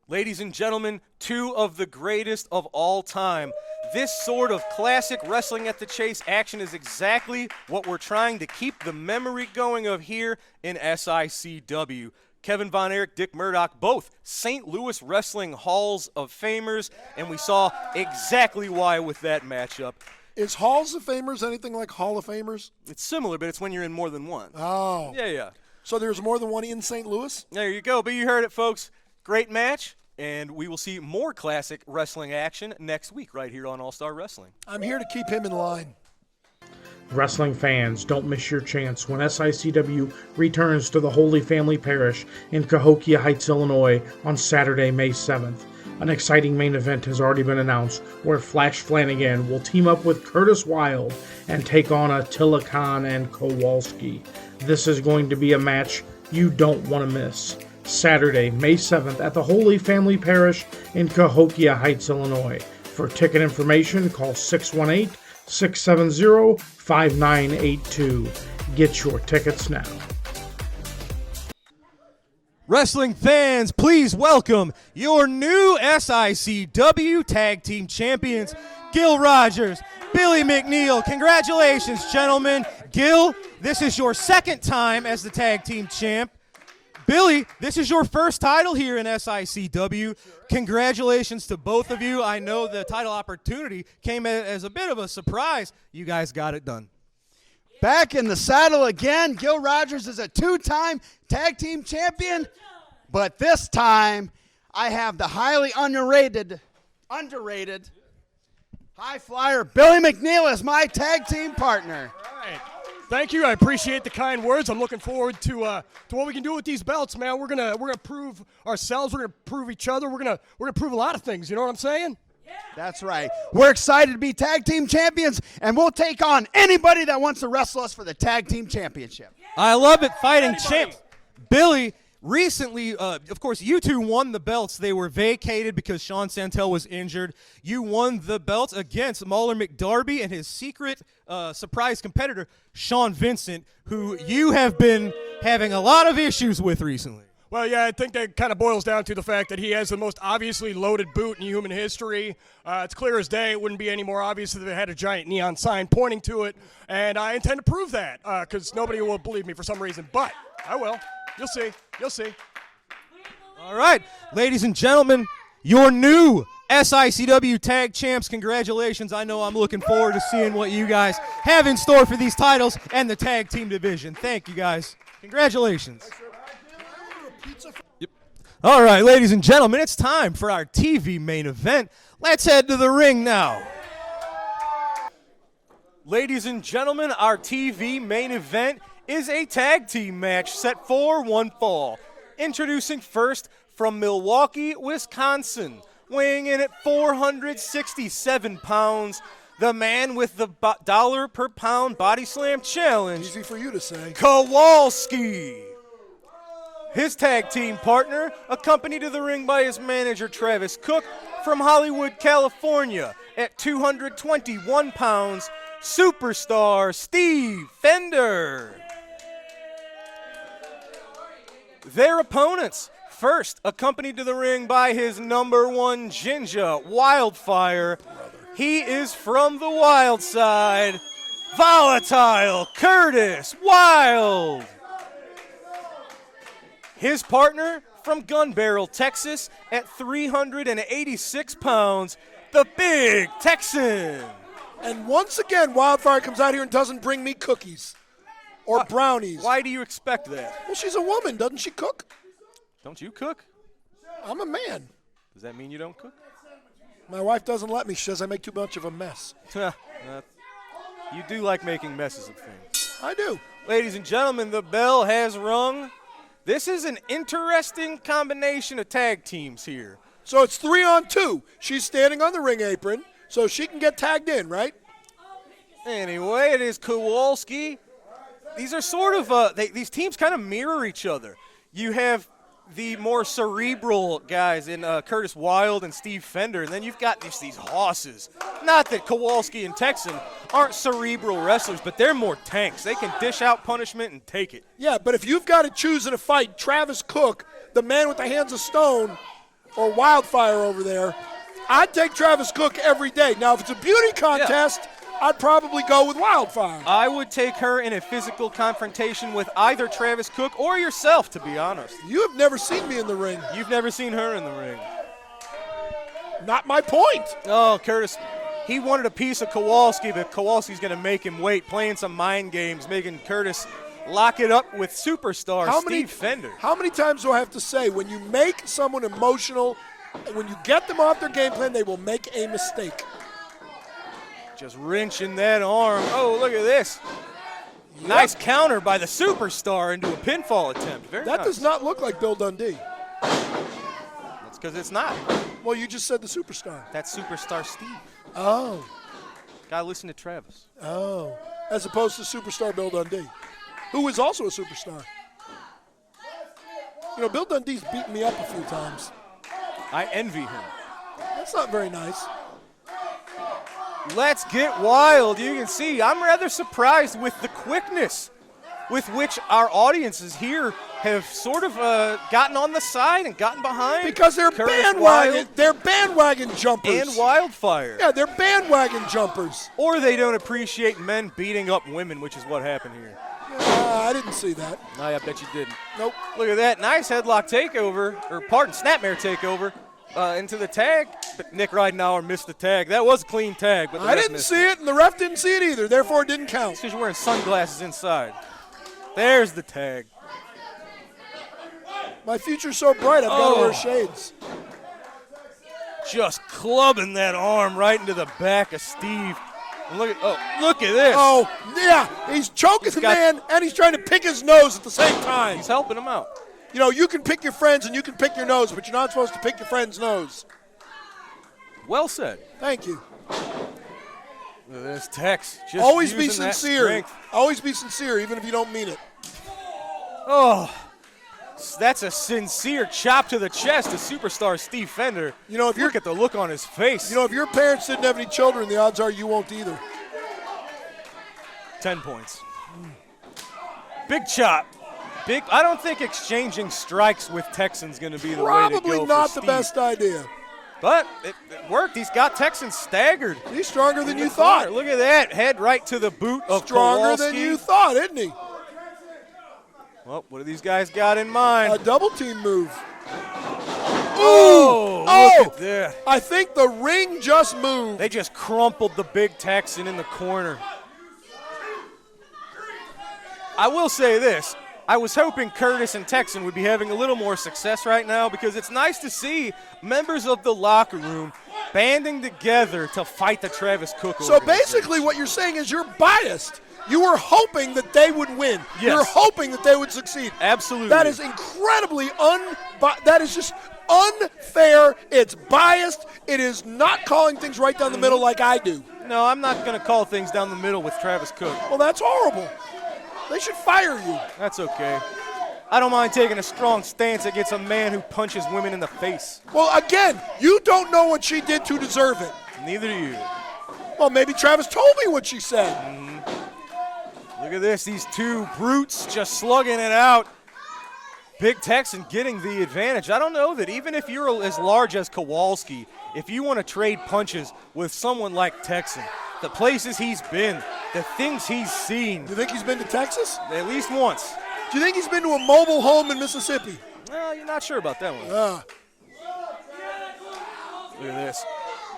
Ladies and gentlemen, two of the greatest of all time. This sort of classic wrestling at the chase action is exactly what we're trying to keep the memory going of here in SICW. Kevin Von Erich, Dick Murdock, both St. Louis Wrestling Halls of Famers, and we saw exactly why with that matchup. Is Halls of Famers anything like Hall of Famers? It's similar, but it's when you're in more than one. Oh. Yeah. So there's more than one in St. Louis? There you go. But you heard it, folks. Great match, and we will see more classic wrestling action next week right here on All-Star Wrestling. I'm here to keep him in line. Wrestling fans, don't miss your chance when SICW returns to the Holy Family Parish in Cahokia Heights, Illinois on Saturday, May 7th. An exciting main event has already been announced where Flash Flanagan will team up with Curtis Wilde and take on Attila Khan and Kowalski. This is going to be a match you don't want to miss. Saturday, May 7th at the Holy Family Parish in Cahokia Heights, Illinois. For ticket information, call 618-670-5982. Get your tickets now. Wrestling fans, please welcome your new SICW Tag Team Champions, Gil Rogers, Billy Mcneil. Congratulations, gentlemen. Gil, this is your second time as the Tag Team Champ. Billy, this is your first title here in SICW. Congratulations to both of you. I know the title opportunity came as a bit of a surprise. You guys got it done. Back in the saddle again. Gil Rogers is a two-time tag team champion, but this time I have the highly underrated high flyer Billy Mcneil as my tag team partner. All right. Thank you. I appreciate the kind words. I'm looking forward to what we can do with these belts, man. We're gonna prove ourselves. We're gonna prove each other. We're gonna prove a lot of things. You know what I'm saying? That's right. We're excited to be tag team champions, and we'll take on anybody that wants to wrestle us for the tag team championship. I love it, fighting champs. Billy, recently, of course, you two won the belts. They were vacated because Sean Santel was injured. You won the belts against Mauler McDarby and his secret surprise competitor, Sean Vincent, who you have been having a lot of issues with recently. Well, yeah, I think that kind of boils down to the fact that he has the most obviously loaded boot in human history. It's clear as day. It wouldn't be any more obvious if it had a giant neon sign pointing to it. And I intend to prove that because nobody will believe me for some reason. But I will. You'll see. You'll see. All right, ladies and gentlemen, your new SICW Tag Champs. Congratulations. I know I'm looking forward to seeing what you guys have in store for these titles and the tag team division. Thank you, guys. Congratulations. Yep. All right, ladies and gentlemen, it's time for our TV main event. Let's head to the ring now. Ladies and gentlemen, our TV main event is a tag team match set for one fall. Introducing first from Milwaukee, Wisconsin, weighing in at 467 pounds, the man with the dollar per pound body slam challenge. Easy for you to say. Kowalski. His tag team partner, accompanied to the ring by his manager, Travis Cook, from Hollywood, California, at 221 pounds, superstar Steve Fender. Their opponents, first accompanied to the ring by his number one Ginger, Wildfire. He is from the wild side, Volatile Curtis Wilde. His partner from Gun Barrel, Texas, at 386 pounds, the Big Texan. And once again, Wildfire comes out here and doesn't bring me cookies or brownies. Why do you expect that? Well, she's a woman. Doesn't she cook? Don't you cook? I'm a man. Does that mean you don't cook? My wife doesn't let me. She says I make too much of a mess. You do like making messes of things. I do. Ladies and gentlemen, the bell has rung. This is an interesting combination of tag teams here. So it's 3-on-2. She's standing on the ring apron, so she can get tagged in, right? Anyway, it is Kowalski. These are sort of, these teams kind of mirror each other. You have the more cerebral guys in Curtis Wilde and Steve Fender, and then you've got these hosses. Not that Kowalski and Texan aren't cerebral wrestlers, but they're more tanks. They can dish out punishment and take it. Yeah, but if you've got to choose in a fight, Travis Cook, the man with the hands of stone, or Wildfire over there, I'd take Travis Cook every day. Now, if it's a beauty contest, I'd probably go with Wildfire. I would take her in a physical confrontation with either Travis Cook or yourself, to be honest. You have never seen me in the ring. You've never seen her in the ring. Not my point. Oh, Curtis, he wanted a piece of Kowalski, but Kowalski's going to make him wait, playing some mind games, making Curtis lock it up with superstar Steve Fender. How many times do I have to say, when you make someone emotional, when you get them off their game plan, they will make a mistake? Just wrenching that arm. Oh, look at this. Yep. Nice counter by the superstar into a pinfall attempt. Very that nice. Does not look like Bill Dundee. Let's because it's not. Well, you just said the superstar. That's Superstar Steve. Oh. Gotta listen to Travis. Oh. As opposed to superstar Bill Dundee, who is also a superstar. You know, Bill Dundee's beaten me up a few times. I envy him. That's not very nice. Let's get wild. You can see I'm rather surprised with the quickness with which our audiences here have sort of gotten on the side and gotten behind. Because they're bandwagon jumpers. And Wildfire. Yeah, they're bandwagon jumpers. Or they don't appreciate men beating up women, which is what happened here. I didn't see that. I bet you didn't. Nope. Look at that. Nice headlock takeover, or snapmare takeover into the tag. But Nick Ridenauer missed the tag. That was a clean tag. But I didn't see it, and the ref didn't see it either. Therefore, it didn't count. It's because you're wearing sunglasses inside. There's the tag. My future's so bright, I've got to wear shades. Just clubbing that arm right into the back of Steve. And look at this. Oh, yeah. He's choking the man, and he's trying to pick his nose at the same time. He's helping him out. You know, you can pick your friends and you can pick your nose, but you're not supposed to pick your friend's nose. Well said. Thank you. Look at this Tex. Just always be using that sincere. strength. Always be sincere, even if you don't mean it. Oh, that's a sincere chop to the chest to superstar Steve Fender. You know, if look at the look on his face. You know, if your parents didn't have any children, the odds are you won't either. 10 points. Big chop. I don't think exchanging strikes with Texan's going to be the way to go. Probably not for the Steve. best idea. But it worked. He's got Texan staggered. He's stronger than you thought. Look at that. Head right to the boot of Stronger Kowalski. than you thought, isn't he? Well, what do these guys got in mind? A double team move. Look at that. I think the ring just moved. They just crumpled the big Texan in the corner. I will say this. I was hoping Curtis and Texan would be having a little more success right now because it's nice to see members of the locker room banding together to fight the Travis Cook So basically what you're saying is you're biased. You were hoping that they would win. Yes. You're hoping that they would succeed. Absolutely. That is incredibly that is just unfair. It's biased. It is not calling things right down the middle like I do. No, I'm not going to call things down the middle with Travis Cook. Well, that's horrible. They should fire you. That's okay. I don't mind taking a strong stance against a man who punches women in the face. Well, again, you don't know what she did to deserve it. Neither do you. Well, maybe Travis told me what she said. Look at this. These two brutes just slugging it out. Big Texan getting the advantage. I don't know that even if you're as large as Kowalski, if you want to trade punches with someone like Texan, the places he's been, the things he's seen. Do you think he's been to Texas? At least once. Do you think he's been to a mobile home in Mississippi? Well, you're not sure about that one. Look at this.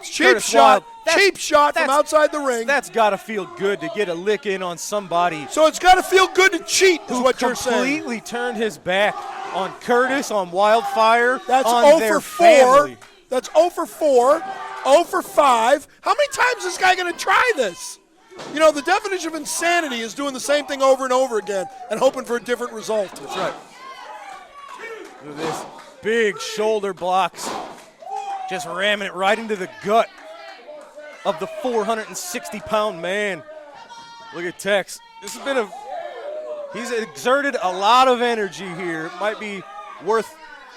Cheap shot. Cheap shot from outside the ring. That's got to feel good to get a lick in on somebody. So it's got to feel good to cheat is what you're saying. Completely turned his back on Curtis, on Wildfire, That's on 0 their for 4. family. That's 0 for 4. 0 for 5. How many times is this guy going to try this? You know, the definition of insanity is doing the same thing over and over again and hoping for a different result. That's right. Look at this. Big shoulder blocks. Just ramming it right into the gut of the 460-pound man. Look at Tex. This has been he's exerted a lot of energy here. It might be worth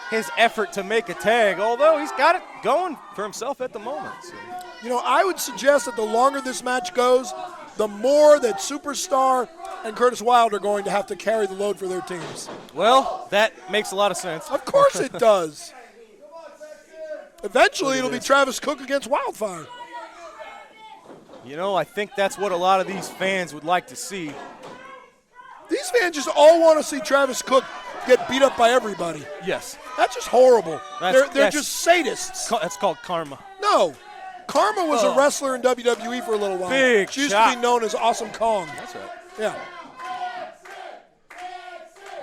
his effort to make a tag, although he's got it going for himself at the moment. So. You know, I would suggest that the longer this match goes, the more that Superstar and Curtis Wilde are going to have to carry the load for their teams. Well, that makes a lot of sense. Of course it does. Eventually, it'll be Travis Cook against Wildfire. You know, I think that's what a lot of these fans would like to see. These fans just all want to see Travis Cook get beat up by everybody. Yes. That's just horrible. They're that's just sadists. That's called karma. No. Karma was a wrestler in WWE for a little while. Big She used shot. to be known as Awesome Kong. That's right. Yeah.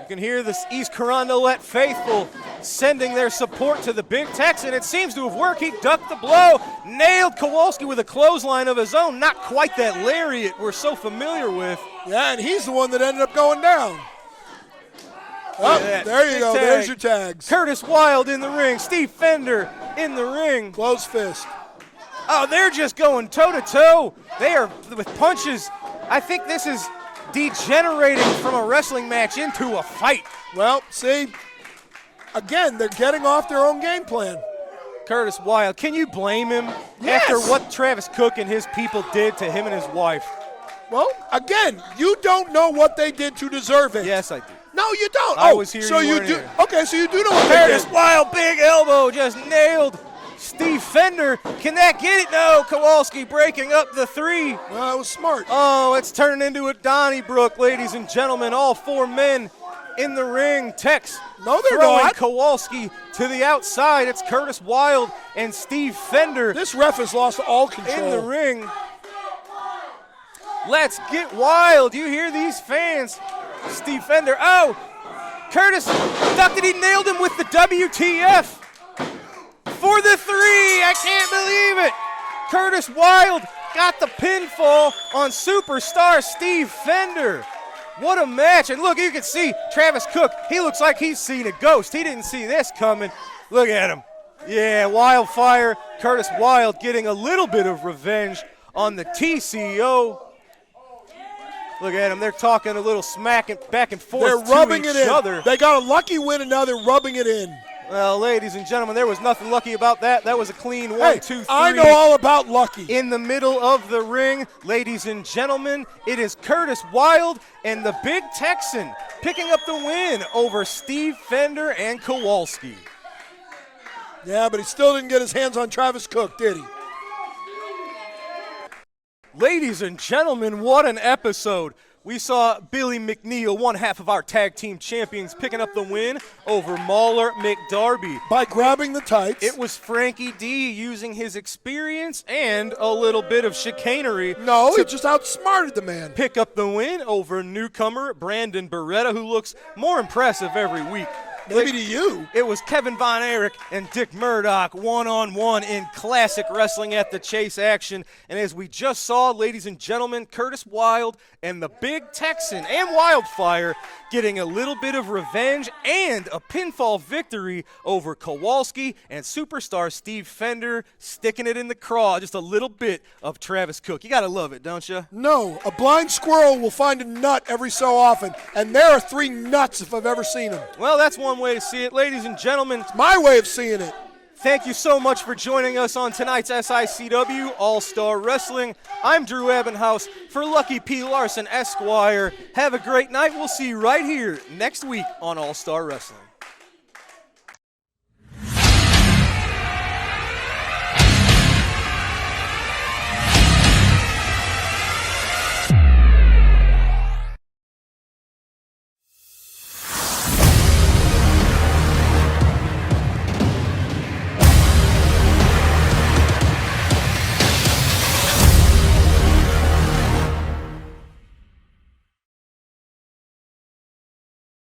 You can hear the East Carondelet faithful sending their support to the Big Texan. It seems to have worked. He ducked the blow, nailed Kowalski with a clothesline of his own. Not quite that lariat we're so familiar with. Yeah, and he's the one that ended up going down. Oh, that. there you Big go. tag. There's your tags. Curtis Wilde in the ring. Steve Fender in the ring. Close fist. Oh, they're just going toe-to-toe. They are with punches. I think this is degenerating from a wrestling match into a fight. Well, see, again, they're getting off their own game plan. Curtis Wilde, can you blame him Yes. after what Travis Cook and his people did to him and his wife? Well, again, you don't know what they did to deserve it. Yes, I do. No, you don't. I was here, So you you weren't do. here. Okay, so you do know what they Curtis did. Wilde, big elbow, just nailed Steve Fender. Can that get it? No, Kowalski breaking up the 3. Well, that was smart. Oh, it's turning into a Donnybrook, ladies and gentlemen. All 4 men in the ring. Tex No, they're throwing not. Kowalski to the outside. It's Curtis Wilde and Steve Fender This ref has lost all control. in the ring. Let's get wild. You hear these fans. Steve Fender. Oh, Curtis ducked it. He nailed him with the WTF for the 3. I can't believe it. Curtis Wilde got the pinfall on superstar Steve Fender. What a match. And look, you can see Travis Cook. He looks like he's seen a ghost. He didn't see this coming. Look at him. Yeah, wildfire. Curtis Wilde getting a little bit of revenge on the TCO. Look at them. They're talking a little smack back and forth They're rubbing to it each in. other. They got a lucky win, and now they're rubbing it in. Well, ladies and gentlemen, there was nothing lucky about that. That was a clean 1, 2, 3. I know all about lucky. In the middle of the ring, ladies and gentlemen, it is Curtis Wilde and the Big Texan picking up the win over Steve Fender and Kowalski. Yeah, but he still didn't get his hands on Travis Cook, did he? Ladies and gentlemen, what an episode. We saw Billy Mcneil, one half of our tag team champions, picking up the win over Mauler McDarby. By grabbing the tights. It was Frankie D using his experience and a little bit of chicanery. No, to he just outsmarted the man. pick up the win over newcomer Brandon Beretta, who looks more impressive every week. Maybe to you. It was Kevin Von Erich and Dick Murdock one-on-one in classic wrestling at the Chase action. And as we just saw, ladies and gentlemen, Curtis Wilde and the Big Texan and Wildfire getting a little bit of revenge and a pinfall victory over Kowalski and superstar Steve Fender, sticking it in the craw. Just a little bit of Travis Cook. You got to love it, don't you? No, a blind squirrel will find a nut every so often, and there are 3 nuts if I've ever seen them. Well, that's one way to see it. Ladies and gentlemen, My way of seeing it. thank you so much for joining us on tonight's SICW All-Star Wrestling. I'm Drew Ebenhouse for Lucky P. Larson Esquire. Have a great night. We'll see you right here next week on All-Star Wrestling.